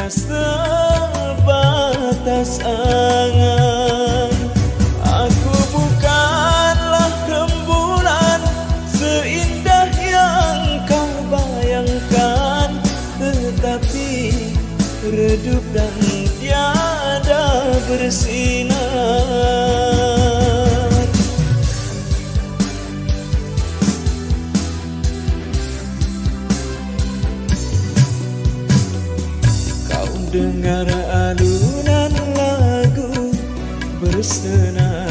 hanya sebatas angan. Aku bukanlah rembulan seindah yang kau bayangkan, tetapi redup dan tiada bersinar. Kau dengar alunan lagu bersenang